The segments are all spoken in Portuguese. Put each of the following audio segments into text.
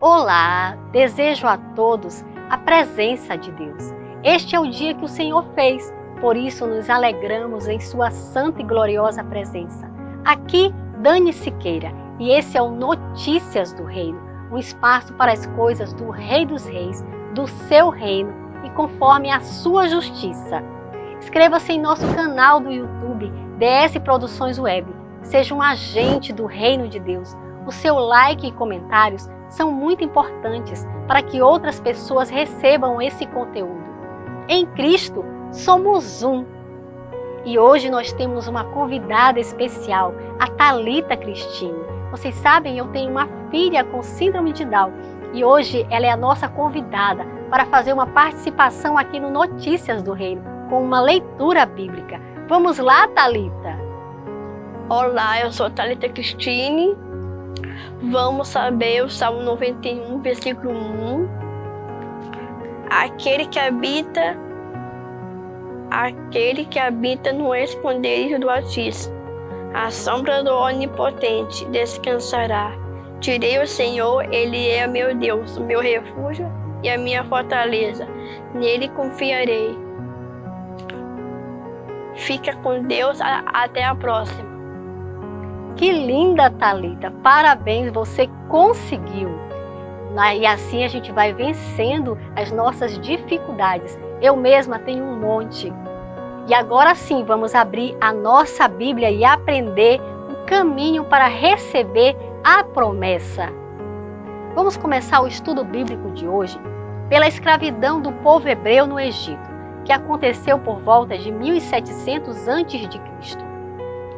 Olá, desejo a todos a presença de Deus. Este é o dia que o Senhor fez, por isso nos alegramos em sua santa e gloriosa presença. Aqui, Dani Siqueira, e esse é o Notícias do Reino, um espaço para as coisas do Rei dos Reis, do seu reino e conforme a sua justiça. Inscreva-se em nosso canal do YouTube, DS Produções Web. Seja um agente do Reino de Deus. O seu like e comentários são muito importantes para que outras pessoas recebam esse conteúdo. Em Cristo, somos um. E hoje nós temos uma convidada especial, a Thalita Cristine. Vocês sabem, eu tenho uma filha com síndrome de Down e hoje ela é a nossa convidada para fazer uma participação aqui no Notícias do Reino, com uma leitura bíblica. Vamos lá, Thalita? Olá, eu sou Thalita Cristine. Vamos saber o Salmo 91, versículo 1. Aquele que habita no esconderijo do Altíssimo, à sombra do Onipotente descansará. Direi ao Senhor, Ele é meu Deus, o meu refúgio e a minha fortaleza. Nele confiarei. Fica com Deus, até a próxima. Que linda, Thalita! Parabéns, você conseguiu! E assim a gente vai vencendo as nossas dificuldades. Eu mesma tenho um monte. E agora sim, vamos abrir a nossa Bíblia e aprender o caminho para receber a promessa. Vamos começar o estudo bíblico de hoje pela escravidão do povo hebreu no Egito, que aconteceu por volta de 1700 a.C.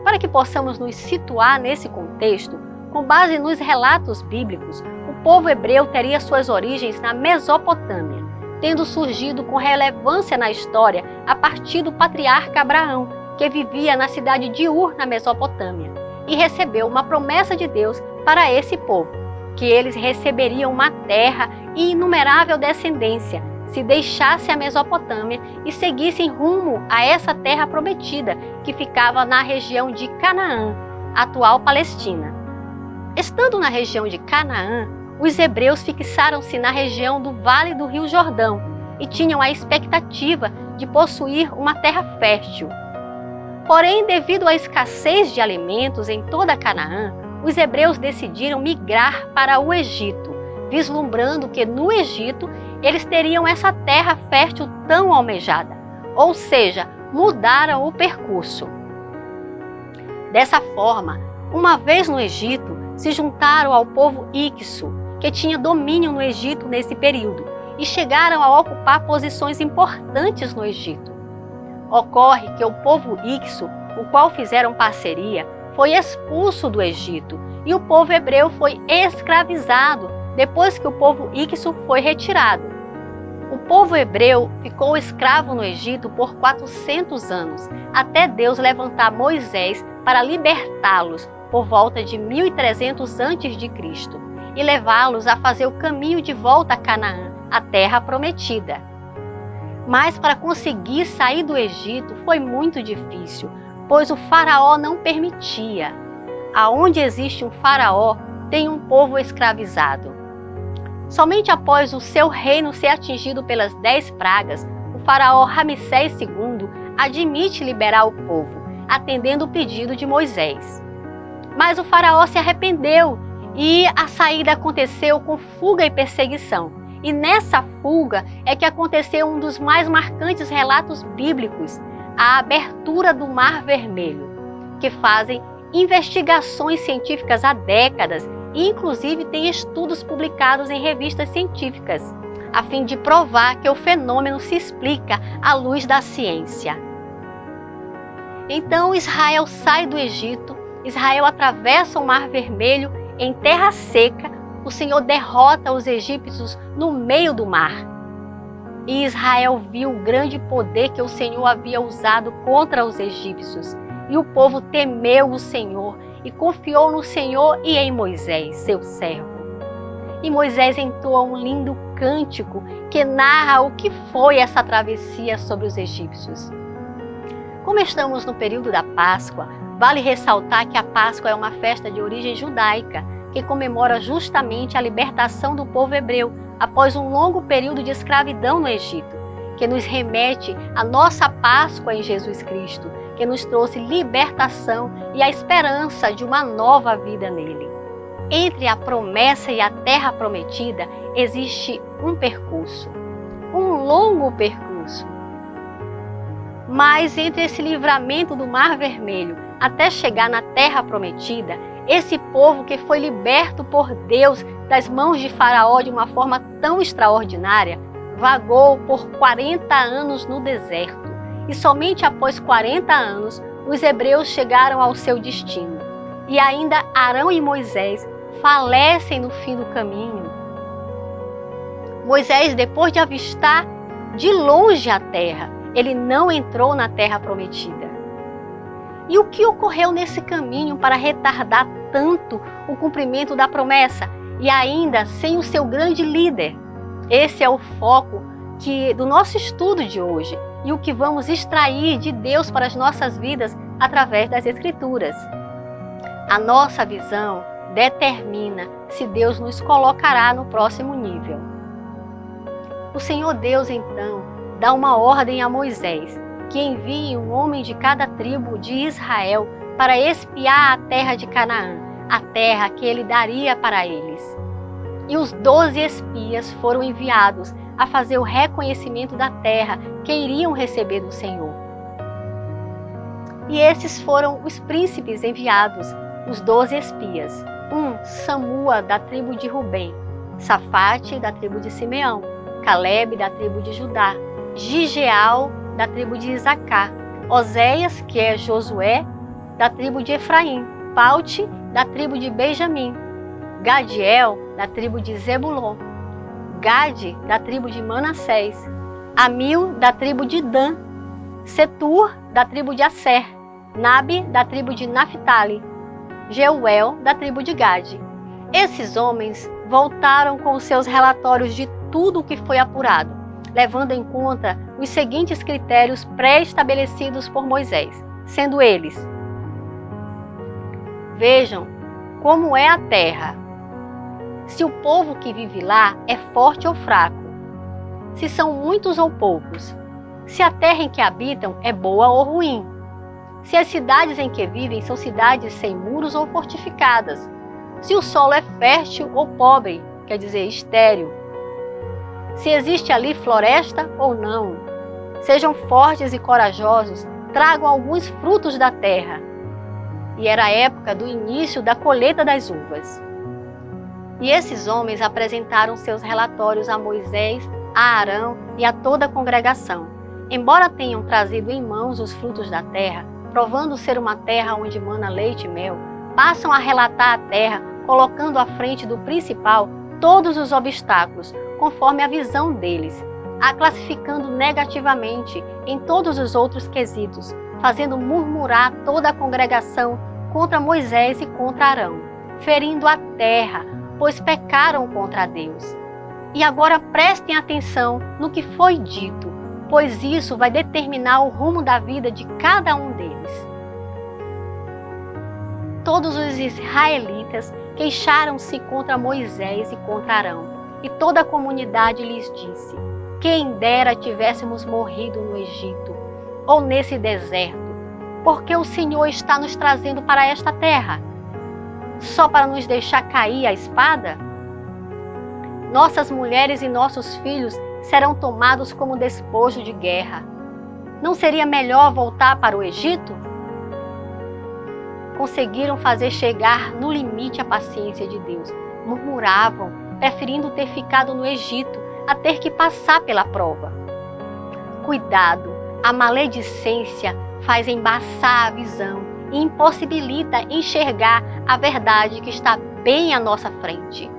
Para que possamos nos situar nesse contexto, com base nos relatos bíblicos, o povo hebreu teria suas origens na Mesopotâmia, tendo surgido com relevância na história a partir do patriarca Abraão, que vivia na cidade de Ur, na Mesopotâmia, e recebeu uma promessa de Deus para esse povo, que eles receberiam uma terra e inumerável descendência, se deixasse a Mesopotâmia e seguissem rumo a essa terra prometida, que ficava na região de Canaã, atual Palestina. Estando na região de Canaã, os hebreus fixaram-se na região do Vale do Rio Jordão e tinham a expectativa de possuir uma terra fértil. Porém, devido à escassez de alimentos em toda Canaã, os hebreus decidiram migrar para o Egito, vislumbrando que no Egito eles teriam essa terra fértil tão almejada, ou seja, mudaram o percurso. Dessa forma, uma vez no Egito, se juntaram ao povo Hyksos, que tinha domínio no Egito nesse período, e chegaram a ocupar posições importantes no Egito. Ocorre que o povo Hyksos, o qual fizeram parceria, foi expulso do Egito, e o povo hebreu foi escravizado depois que o povo Hyksos foi retirado. O povo hebreu ficou escravo no Egito por 400 anos, até Deus levantar Moisés para libertá-los por volta de 1300 a.C. e levá-los a fazer o caminho de volta a Canaã, a terra prometida. Mas para conseguir sair do Egito foi muito difícil, pois o faraó não permitia. Aonde existe um faraó, tem um povo escravizado. Somente após o seu reino ser atingido pelas 10 pragas, o faraó Ramsés II admite liberar o povo, atendendo o pedido de Moisés. Mas o faraó se arrependeu e a saída aconteceu com fuga e perseguição. E nessa fuga é que aconteceu um dos mais marcantes relatos bíblicos, a abertura do Mar Vermelho, que fazem investigações científicas há décadas e inclusive tem estudos publicados em revistas científicas, a fim de provar que o fenômeno se explica à luz da ciência. Então Israel sai do Egito, Israel atravessa o Mar Vermelho em terra seca, o Senhor derrota os egípcios no meio do mar. E Israel viu o grande poder que o Senhor havia usado contra os egípcios, e o povo temeu o Senhor e confiou no Senhor e em Moisés, seu servo. E Moisés entoa um lindo cântico que narra o que foi essa travessia sobre os egípcios. Como estamos no período da Páscoa, vale ressaltar que a Páscoa é uma festa de origem judaica, que comemora justamente a libertação do povo hebreu após um longo período de escravidão no Egito, que nos remete à nossa Páscoa em Jesus Cristo, que nos trouxe libertação e a esperança de uma nova vida nele. Entre a promessa e a terra prometida existe um percurso, um longo percurso. Mas entre esse livramento do Mar Vermelho até chegar na terra prometida, esse povo que foi liberto por Deus das mãos de Faraó de uma forma tão extraordinária, vagou por 40 anos no deserto. E somente após 40 anos, os hebreus chegaram ao seu destino. E ainda Arão e Moisés falecem no fim do caminho. Moisés, depois de avistar de longe a terra, ele não entrou na terra prometida. E o que ocorreu nesse caminho para retardar tanto o cumprimento da promessa e ainda sem o seu grande líder? Esse é o foco do nosso estudo de hoje e o que vamos extrair de Deus para as nossas vidas através das Escrituras. A nossa visão determina se Deus nos colocará no próximo nível. O Senhor Deus, então, dá uma ordem a Moisés, que envie um homem de cada tribo de Israel para espiar a terra de Canaã, a terra que ele daria para eles. E os 12 espias foram enviados a fazer o reconhecimento da terra que iriam receber do Senhor. E esses foram os príncipes enviados, os 12 espias. Samua, da tribo de Rubem, Safate, da tribo de Simeão, Caleb, da tribo de Judá, Gigeal, da tribo de Isacar, Oséias, que é Josué, da tribo de Efraim, Paute, da tribo de Benjamim, Gadiel, da tribo de Zebulon, Gade, da tribo de Manassés, Amil, da tribo de Dan, Setur, da tribo de Asser, Nabe, da tribo de Naphtali, Jeuel, da tribo de Gade. Esses homens voltaram com os seus relatórios de tudo o que foi apurado, levando em conta os seguintes critérios pré-estabelecidos por Moisés, sendo eles: vejam como é a terra, se o povo que vive lá é forte ou fraco, se são muitos ou poucos, se a terra em que habitam é boa ou ruim, se as cidades em que vivem são cidades sem muros ou fortificadas, se o solo é fértil ou pobre, quer dizer, estéril, se existe ali floresta ou não. Sejam fortes e corajosos, tragam alguns frutos da terra. E era a época do início da colheita das uvas. E esses homens apresentaram seus relatórios a Moisés, a Arão e a toda a congregação. Embora tenham trazido em mãos os frutos da terra, provando ser uma terra onde mana leite e mel, passam a relatar a terra, colocando à frente do principal todos os obstáculos, conforme a visão deles, a classificando negativamente em todos os outros quesitos, fazendo murmurar toda a congregação contra Moisés e contra Arão, ferindo a terra, pois pecaram contra Deus. E agora prestem atenção no que foi dito, pois isso vai determinar o rumo da vida de cada um deles. Todos os israelitas queixaram-se contra Moisés e contra Arão, e toda a comunidade lhes disse: quem dera tivéssemos morrido no Egito ou nesse deserto, porque o Senhor está nos trazendo para esta terra, só para nos deixar cair a espada? Nossas mulheres e nossos filhos serão tomados como despojo de guerra. Não seria melhor voltar para o Egito? Conseguiram fazer chegar no limite a paciência de Deus. Murmuravam, preferindo ter ficado no Egito a ter que passar pela prova. Cuidado, a maledicência faz embaçar a visão e impossibilita enxergar a verdade que está bem à nossa frente.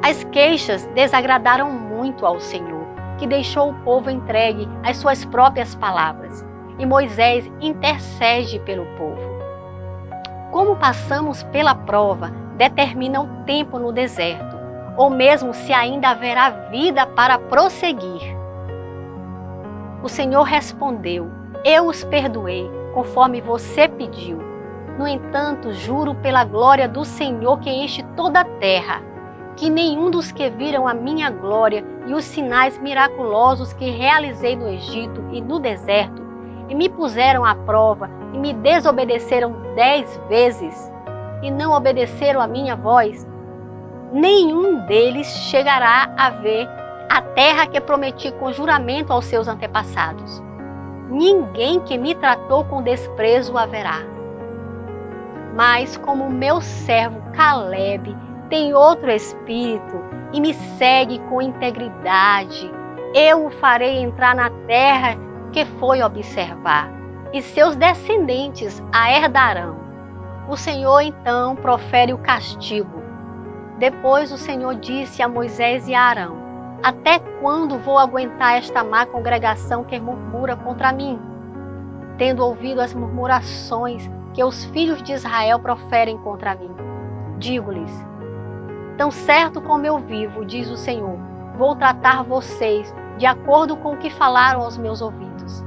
As queixas desagradaram muito ao Senhor, que deixou o povo entregue às suas próprias palavras, e Moisés intercede pelo povo. Como passamos pela prova determina o tempo no deserto, ou mesmo se ainda haverá vida para prosseguir. O Senhor respondeu: eu os perdoei, conforme você pediu. No entanto, juro pela glória do Senhor que enche toda a terra, que nenhum dos que viram a minha glória e os sinais miraculosos que realizei no Egito e no deserto, e me puseram à prova e me desobedeceram 10 vezes, e não obedeceram a minha voz, nenhum deles chegará a ver a terra que prometi com juramento aos seus antepassados. Ninguém que me tratou com desprezo haverá. Mas como meu servo Caleb tem outro espírito e me segue com integridade, eu o farei entrar na terra que foi observar, e seus descendentes a herdarão. O Senhor então profere o castigo. Depois o Senhor disse a Moisés e a Arão: até quando vou aguentar esta má congregação que murmura contra mim? Tendo ouvido as murmurações que os filhos de Israel proferem contra mim, digo-lhes: tão certo como eu vivo, diz o Senhor, vou tratar vocês de acordo com o que falaram aos meus ouvidos.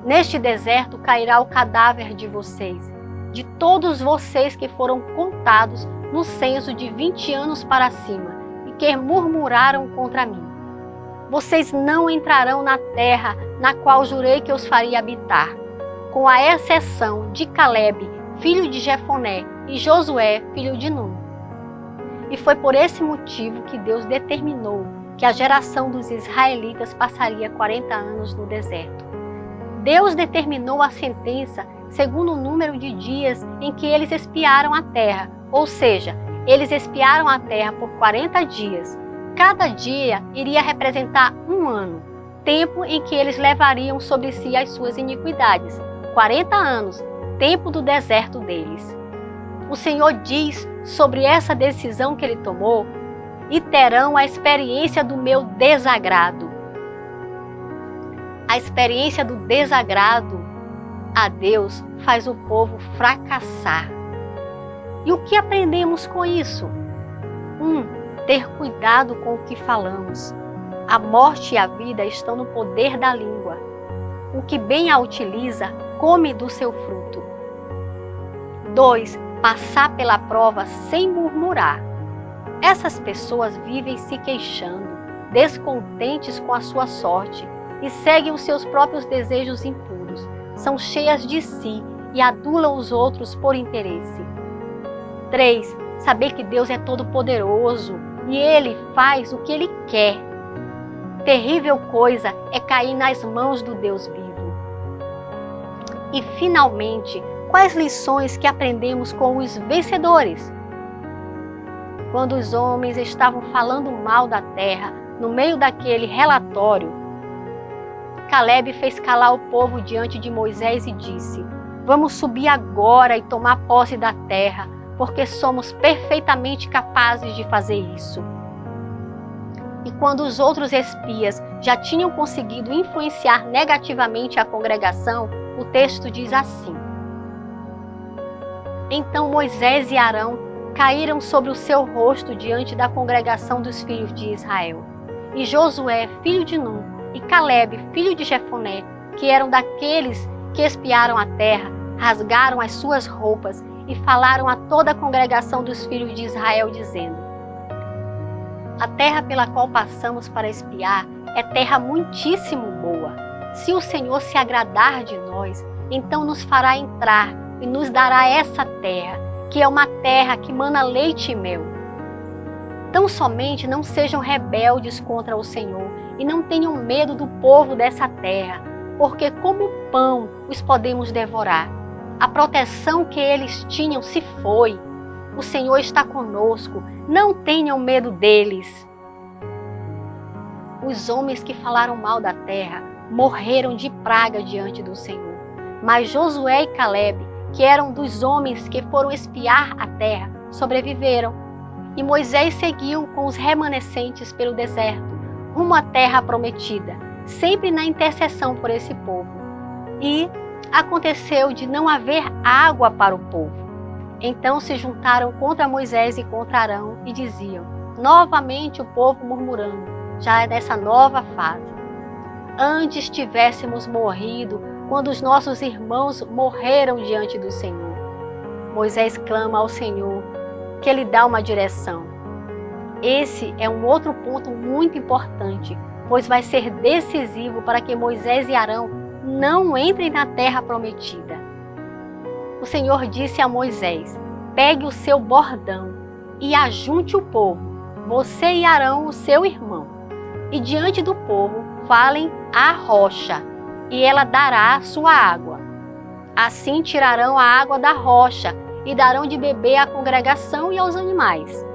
Neste deserto cairá o cadáver de vocês, de todos vocês que foram contados no censo de 20 anos para cima e que murmuraram contra mim. Vocês não entrarão na terra na qual jurei que os faria habitar, com a exceção de Caleb, filho de Jefoné, e Josué, filho de Nun. E foi por esse motivo que Deus determinou que a geração dos israelitas passaria 40 anos no deserto. Deus determinou a sentença segundo o número de dias em que eles espiaram a terra, ou seja, eles espiaram a terra por 40 dias. Cada dia iria representar um ano, tempo em que eles levariam sobre si as suas iniquidades. 40 anos, tempo do deserto deles. O Senhor diz sobre essa decisão que ele tomou: e terão a experiência do meu desagrado. A experiência do desagrado a Deus faz o povo fracassar. E o que aprendemos com isso? Ter cuidado com o que falamos. A morte e a vida estão no poder da língua. O que bem a utiliza, come do seu fruto. 2. Passar pela prova sem murmurar. Essas pessoas vivem se queixando, descontentes com a sua sorte, e seguem os seus próprios desejos impuros. São cheias de si e adulam os outros por interesse. 3. Saber que Deus é todo-poderoso e Ele faz o que Ele quer. Terrível coisa é cair nas mãos do Deus vivo. E, finalmente, quais lições que aprendemos com os vencedores? Quando os homens estavam falando mal da terra, no meio daquele relatório, Caleb fez calar o povo diante de Moisés e disse: vamos subir agora e tomar posse da terra, porque somos perfeitamente capazes de fazer isso. E quando os outros espias já tinham conseguido influenciar negativamente a congregação, o texto diz assim: então Moisés e Arão caíram sobre o seu rosto diante da congregação dos filhos de Israel. E Josué, filho de Nun, e Caleb, filho de Jefoné, que eram daqueles que espiaram a terra, rasgaram as suas roupas e falaram a toda a congregação dos filhos de Israel, dizendo: a terra pela qual passamos para espiar é terra muitíssimo boa. Se o Senhor se agradar de nós, então nos fará entrar e nos dará essa terra, que é uma terra que mana leite e mel. Tão somente não sejam rebeldes contra o Senhor e não tenham medo do povo dessa terra, porque como pão os podemos devorar. A proteção que eles tinham se foi. O Senhor está conosco, não tenham medo deles. Os homens que falaram mal da terra morreram de praga diante do Senhor. Mas Josué e Caleb, que eram dos homens que foram espiar a terra, sobreviveram. E Moisés seguiu com os remanescentes pelo deserto, rumo à terra prometida, sempre na intercessão por esse povo. E aconteceu de não haver água para o povo. Então se juntaram contra Moisés e contra Arão e diziam, novamente o povo murmurando, já é nessa nova fase: antes tivéssemos morrido quando os nossos irmãos morreram diante do Senhor. Moisés clama ao Senhor que Ele dá uma direção. Esse é um outro ponto muito importante, pois vai ser decisivo para que Moisés e Arão não entrem na terra prometida. O Senhor disse a Moisés: pegue o seu bordão e ajunte o povo, você e Arão, o seu irmão, e diante do povo falem à rocha, e ela dará sua água. Assim tirarão a água da rocha e darão de beber à congregação e aos animais.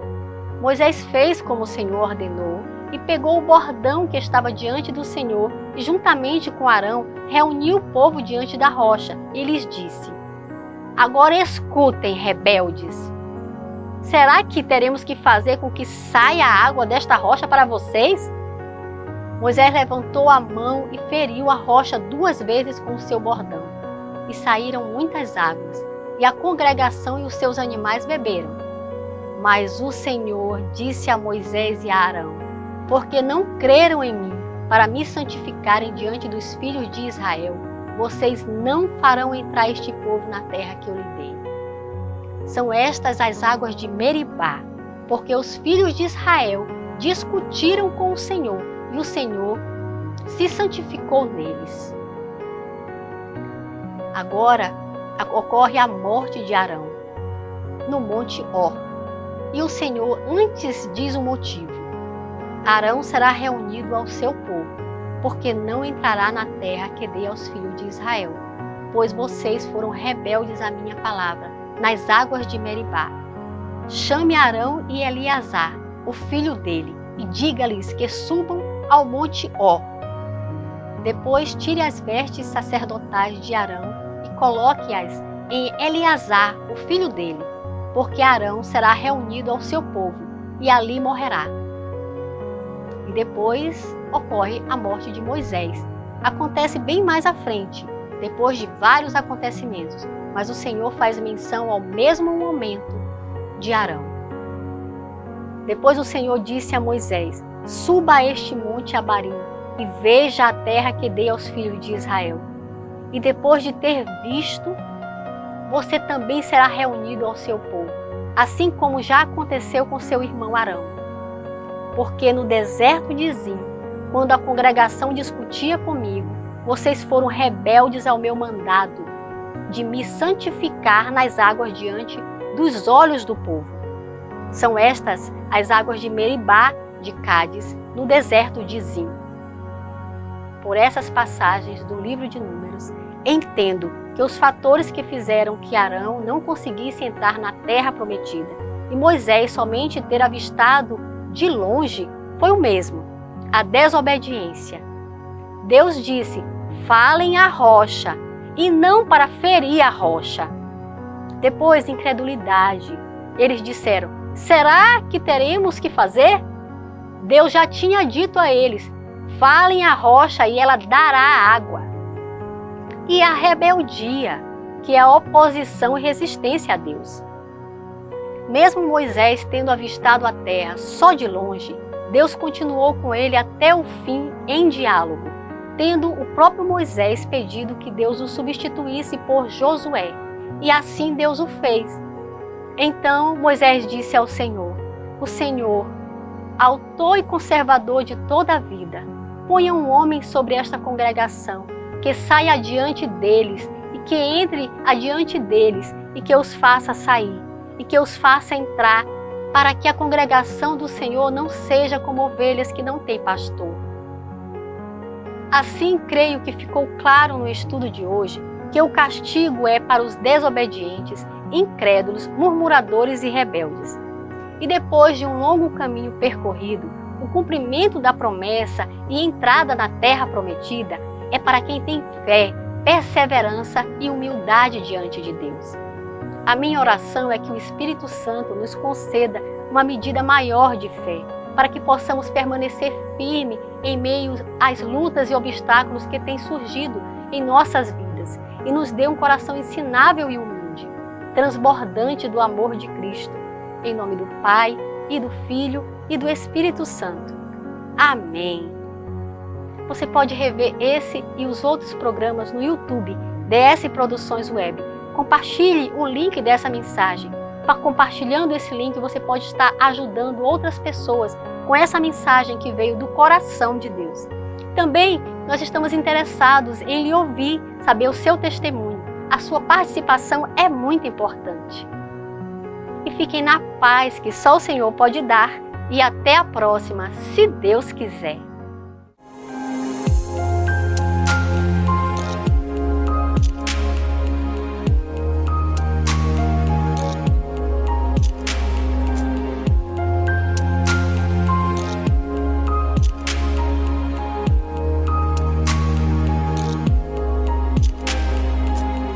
Moisés fez como o Senhor ordenou e pegou o bordão que estava diante do Senhor e, juntamente com Arão, reuniu o povo diante da rocha e lhes disse: agora escutem, rebeldes. Será que teremos que fazer com que saia a água desta rocha para vocês? Moisés levantou a mão e feriu a rocha 2 vezes com o seu bordão. E saíram muitas águas, e a congregação e os seus animais beberam. Mas o Senhor disse a Moisés e a Arão: porque não creram em mim para me santificarem diante dos filhos de Israel, vocês não farão entrar este povo na terra que eu lhe dei. São estas as águas de Meribá, porque os filhos de Israel discutiram com o Senhor, e o Senhor se santificou neles. Agora ocorre a morte de Arão, no monte Hor. E o Senhor antes diz o motivo: Arão será reunido ao seu povo, porque não entrará na terra que dei aos filhos de Israel, pois vocês foram rebeldes à minha palavra, nas águas de Meribá. Chame Arão e Eleazar, o filho dele, e diga-lhes que subam ao monte Hor. Depois tire as vestes sacerdotais de Arão e coloque-as em Eleazar, o filho dele, porque Arão será reunido ao seu povo e ali morrerá. E depois ocorre a morte de Moisés. Acontece bem mais à frente, depois de vários acontecimentos, mas o Senhor faz menção ao mesmo momento de Arão. Depois o Senhor disse a Moisés: suba a este monte Abarim e veja a terra que dei aos filhos de Israel. E depois de ter visto, você também será reunido ao seu povo, assim como já aconteceu com seu irmão Arão. Porque no deserto de Zim, quando a congregação discutia comigo, vocês foram rebeldes ao meu mandado de me santificar nas águas diante dos olhos do povo. São estas as águas de Meribá de Cádiz, no deserto de Zim. Por essas passagens do livro de Números, entendo que os fatores que fizeram que Arão não conseguisse entrar na terra prometida e Moisés somente ter avistado de longe foi o mesmo: a desobediência. Deus disse: falem à rocha, e não para ferir a rocha. Depois, incredulidade. Eles disseram: será que teremos que fazer? Deus já tinha dito a eles: falem à rocha e ela dará água. E a rebeldia, que é a oposição e resistência a Deus. Mesmo Moisés tendo avistado a terra só de longe, Deus continuou com ele até o fim em diálogo, tendo o próprio Moisés pedido que Deus o substituísse por Josué. E assim Deus o fez. Então Moisés disse ao Senhor: o Senhor, autor e conservador de toda a vida, ponha um homem sobre esta congregação, que saia adiante deles, e que entre adiante deles, e que os faça sair, e que os faça entrar, para que a congregação do Senhor não seja como ovelhas que não têm pastor. Assim, creio que ficou claro no estudo de hoje que o castigo é para os desobedientes, incrédulos, murmuradores e rebeldes. E depois de um longo caminho percorrido, o cumprimento da promessa e entrada na terra prometida é para quem tem fé, perseverança e humildade diante de Deus. A minha oração é que o Espírito Santo nos conceda uma medida maior de fé, para que possamos permanecer firmes em meio às lutas e obstáculos que têm surgido em nossas vidas, e nos dê um coração ensinável e humilde, transbordante do amor de Cristo. Em nome do Pai, e do Filho, e do Espírito Santo. Amém. Você pode rever esse e os outros programas no YouTube DS Produções Web, Compartilhe o link dessa mensagem. Compartilhando esse link, você pode estar ajudando outras pessoas com essa mensagem que veio do coração de Deus. Também nós estamos interessados em lhe ouvir, saber o seu testemunho. A sua participação é muito importante. E fiquem na paz que só o Senhor pode dar. E até a próxima, se Deus quiser.